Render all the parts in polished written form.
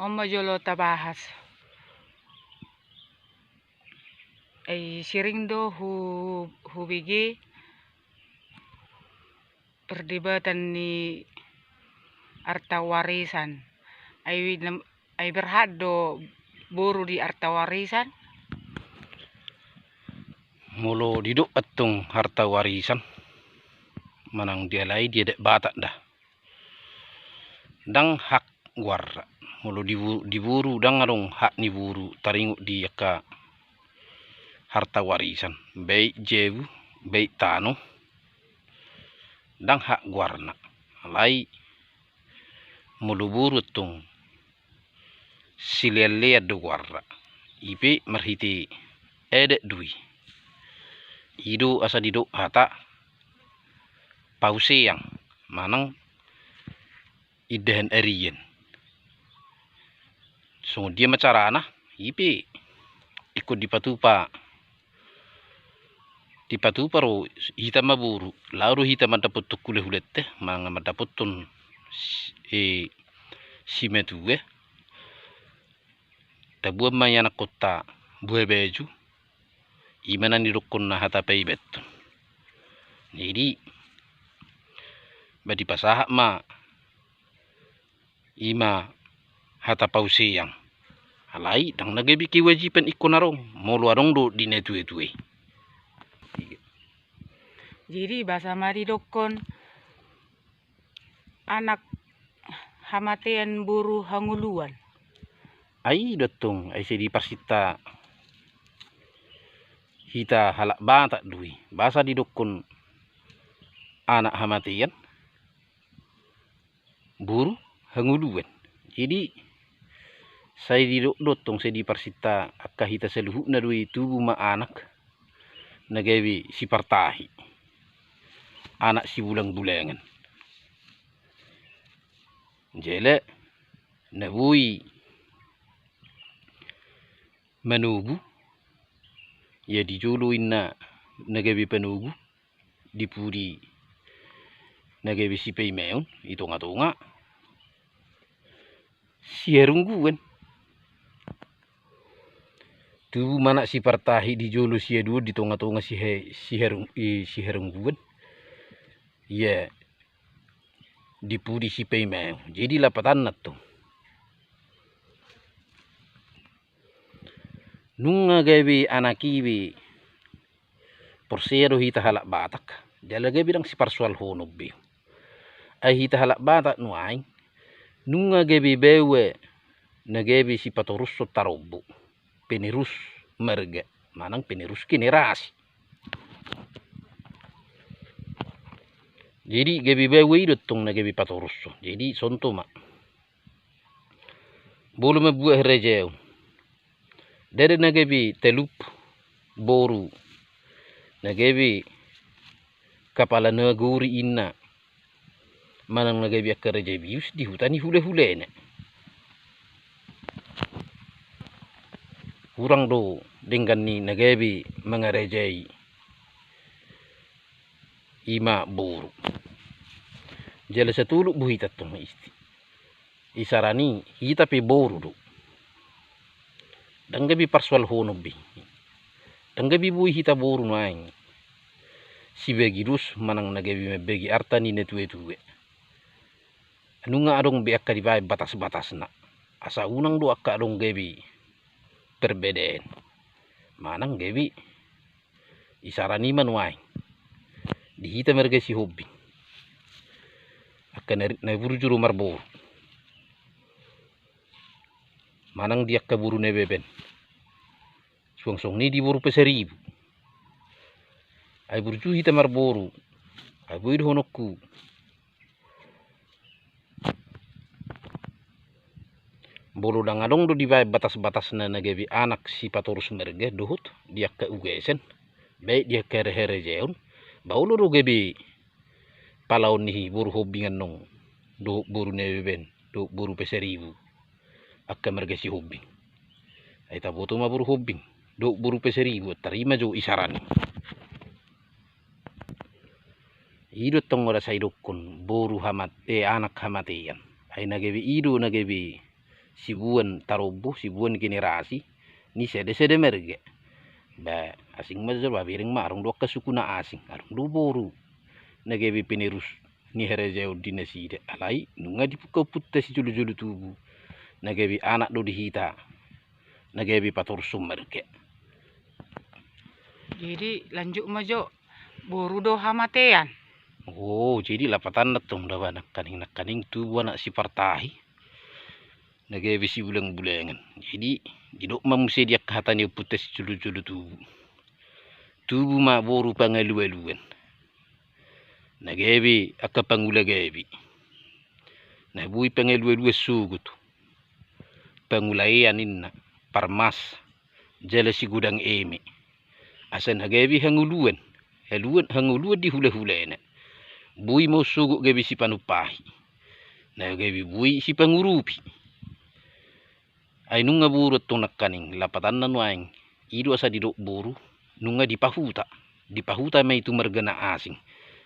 Oma jolo tabahas. Ay siring do hubigi perdebatan ni harta warisan. Ay berhak do buru di harta warisan. Mulu diduk atung harta warisan. Manang dia lai dia dek batak dah. Dang hak warra. Mulu diburu dang adong hak ni buru taringu di yaka harta warisan. Baik jewu, baik tanu. Dang hak warna. Lai mulu buru tung silele adu warra. Ipe merhiti edek dui. Idu asa diduk hata pause yang manang idahan arian. So dia macarana ipe ikut dipatupa ro hita maburu lauru hita madaput tukule hulette manga madaputun simetue tabuam mayana kota buhe beju imana nirukun na hata peibet. Jadi badi pasahak ma ima hata pause yang halai dang nagebi kewajiban ikonarong molu arong do dinetue-tue. Jadi bahasa mari dokon anak hamatean buru hanguluan. Ai dotong ai sedi parsita hita halak batak dui bahasa didukun anak hamatean buru hanguluan. Jadi saya dotong saya di parsita akka hita seluhuk na dui tubuh ma anak nagawi si partahi anak si bulang-bulangan jele nabui manugu ya dijuluin na nagawi panugu dipuri nagawi si peimeon itonga-tonga siarungguan tubuh mana si partahi dijulu si dua di tonga-tonga si herungguan ya dipuri si peimeon jadi lapatan na to nunga gawi anakiwi porsero hita halak batak jala gawi dang si parsual honog be ay hita halak batak nuaing nunga gawi bewe nagawi si patorus so tarobo penerus merga manang penerus generasi. Jadi gabi bewe idotong nagawi patorus so jadi sonto mak bolu mabuah rejeo dari nagawi telup boru nagawi kepala neguri inna manang nagawi akaraja bius di hutani hule-hulene kurang do dengan ni nagawi mengarejai ima boru jala satuluk buhita tong isti isarani hita pe boru do danggabi parsual hono bi danggabi bui hita boru naing si begi dus manang nagabi mebegi artani netue-tue anunga adong be akka dibai batas-batas na asa unang do akka adong gabi perbedaan manang gabi isarani manuai dihita merga si hobi akan na buru juru marbor manang dia ka buru nebeben suang ni di buru peseribu ay buru hita marboru ay buid honokku bolu dang adong do dibai batas-batas na nagawi anak si patorus merga dohut dia ka ugesen baik dia ka rehere jeon baulo do gabi palaun ni buru hobingan nong do buru nebeben do buru peseribu akka merga si hobing ay taboto ma buru hobing do buru peseribu tarima jo isarani idot tong ora saidokon buru hamat anak hamatian ay nagawi ido nagawi sibuan tarobo sibuan generasi ni sede merge ba asing mazur ba biring ma arong dua kesukuna asing arong do boru nagebi penerus ni herejeu dinaside alai nunga dipuka putta si julu tubu nagebi anak do dihita nagebi pator sumerge. Jadi lanjut majo boru do hamatean. Oh, jadi lapatan natung dawa nakaning tubu anak si partahi nagebi si bulang-bulangan. Jadi didok mamuse dia katanya putta si julu tubu ma boru pangalu-aluan nagebi akka pangula gebi na bui pangalu-aluan sugut pangulaian inna parmas jala si gudang eme asan hagebi hanguluan di hula-hulana bui mau sugut gebi si panupahi na gebi bui si pangurupi ay nunga burut tong nakaning lapatan na nuaing ido asa didok boru nunga dipahuta may itu marga na asing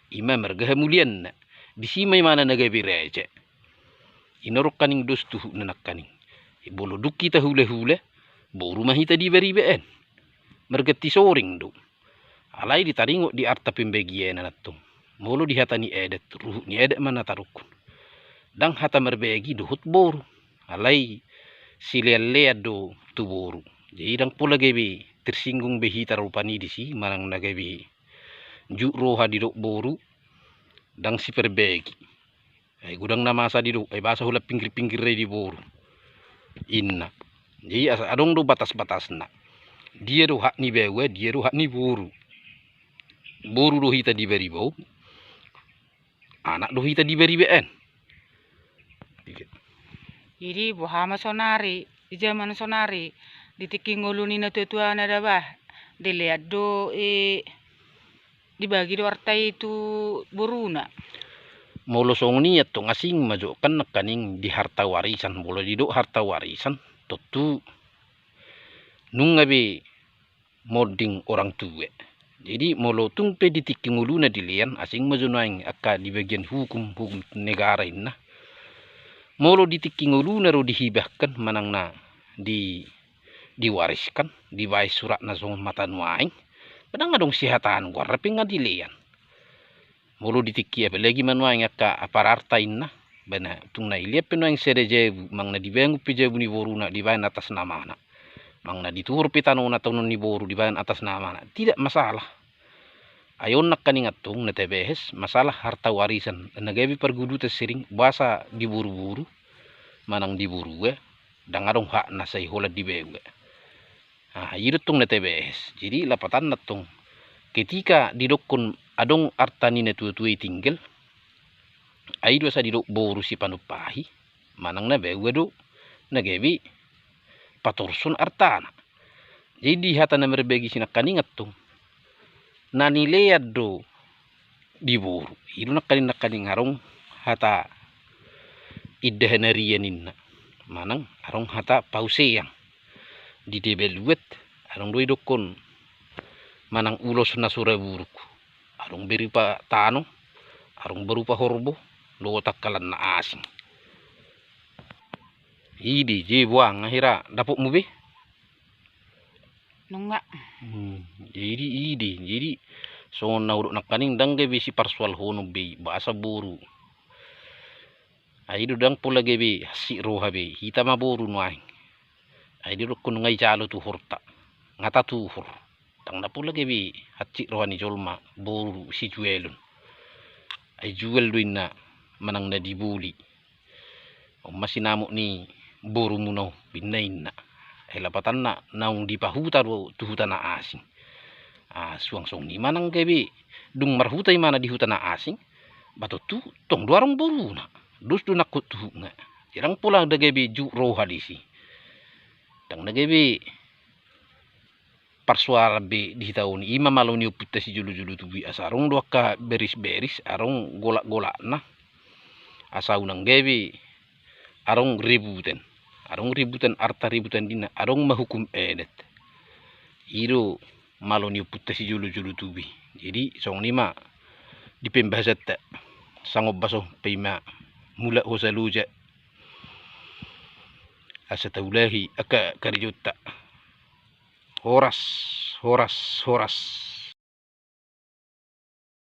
ima marga hamulian na disimay mana nagabi reje inorok kaning dos tuhu na nakaning ibolo duk kita hula-hula boru mahita di beribeen marga tisoring do alay ditaringo di arta pembagian na natong molo dihata ni edet ruhu ni edet mana tarukun dang hata merbegi dohut boru alay silele do tu boru jadi dang pula gebi tersinggung behita rupani di si marang nagabi juk roha di dok boru dang si perbegi ay gudang namasa di dok ay basa hula pinggir-pinggir di boru inna jadi asa adong do batas-batas na dia do hak ni bewe dia do hak ni boru do hita di beri bau anak do hita di beri been. Jadi bohama sonari di zaman sonari ditiki nguluni na tutua na dabah dilihat do dibagi do artai itu boruna Molo song ni atau ngasing majo kan nakaning di harta warisan bolo di do harta warisan tentu nungabe moding orang tua jadi molo tung pe ditiki nguluna dilian asing majo naing akka di bagian hukum negara inna molo ditiki nguluna ro dihibahkan manang na diwariskan dibai surat na song mata nuaing padang adong sihatan gua rapi ngadilian mulu ditiki apalagi manuaing akka apararta inna bana tung na ilia penuaing sereje mang na dibengu pijebu ni boru na dibayan atas nama na mang na ditur pitano na tanon ni boru dibayan atas nama na tidak masalah ayon nak kaningatung na tebehes masalah harta warisan nagabi pergudu sering basa diburu-buru manang diburu dang adong hak na say hola dibewe. Nah, tung na TBS. Jadi lapatan natong ketika didokon adong artani na tuwi tinggal ay do sa didok boru si panupahi manang na bewe do nagebi patorson artana. Jadi hata na merbegi sinakaning atong nanileyad do di boru. Ido nakaning harong hata iddahanarian inna manang arong hata pauseyang di debeluet arong doi dokon manang ulos na sura buruk arong berupa tano arong berupa horbo do takalan na asing idi je buang akhira dapok mube nunga jadi so na uruk nakaning dangge bisi parsual hono be bahasa boru ay do dang pula gebe si roha be hita ma boru nuaing ay di rukun ngai jalo tu horta ngata tu hor tang na pula gebe hati rohani jolma boru si juelun ay juel duina manang na dibuli o masinamo ni boru muno binain na ay lapatan na naung dipahuta do tu huta na asing suang song ni manang gebe dung marhuta mana di huta na asing bato tu tong duarong boru na dus du nakut tu nga tirang pulang da gebe ju roha disi tang nagabi parsuara be di tahun ima maloni uputta si julu-julu tubi asarong dua ka beris-beris arong golak-golak na asau nang gebi arong ributan arta ributan dina arong mahukum edet iro maloni uputta si julu-julu tubi jadi song lima di pembahasat sangob baso pema mula hosaluja asa taulahi aka karijutta horas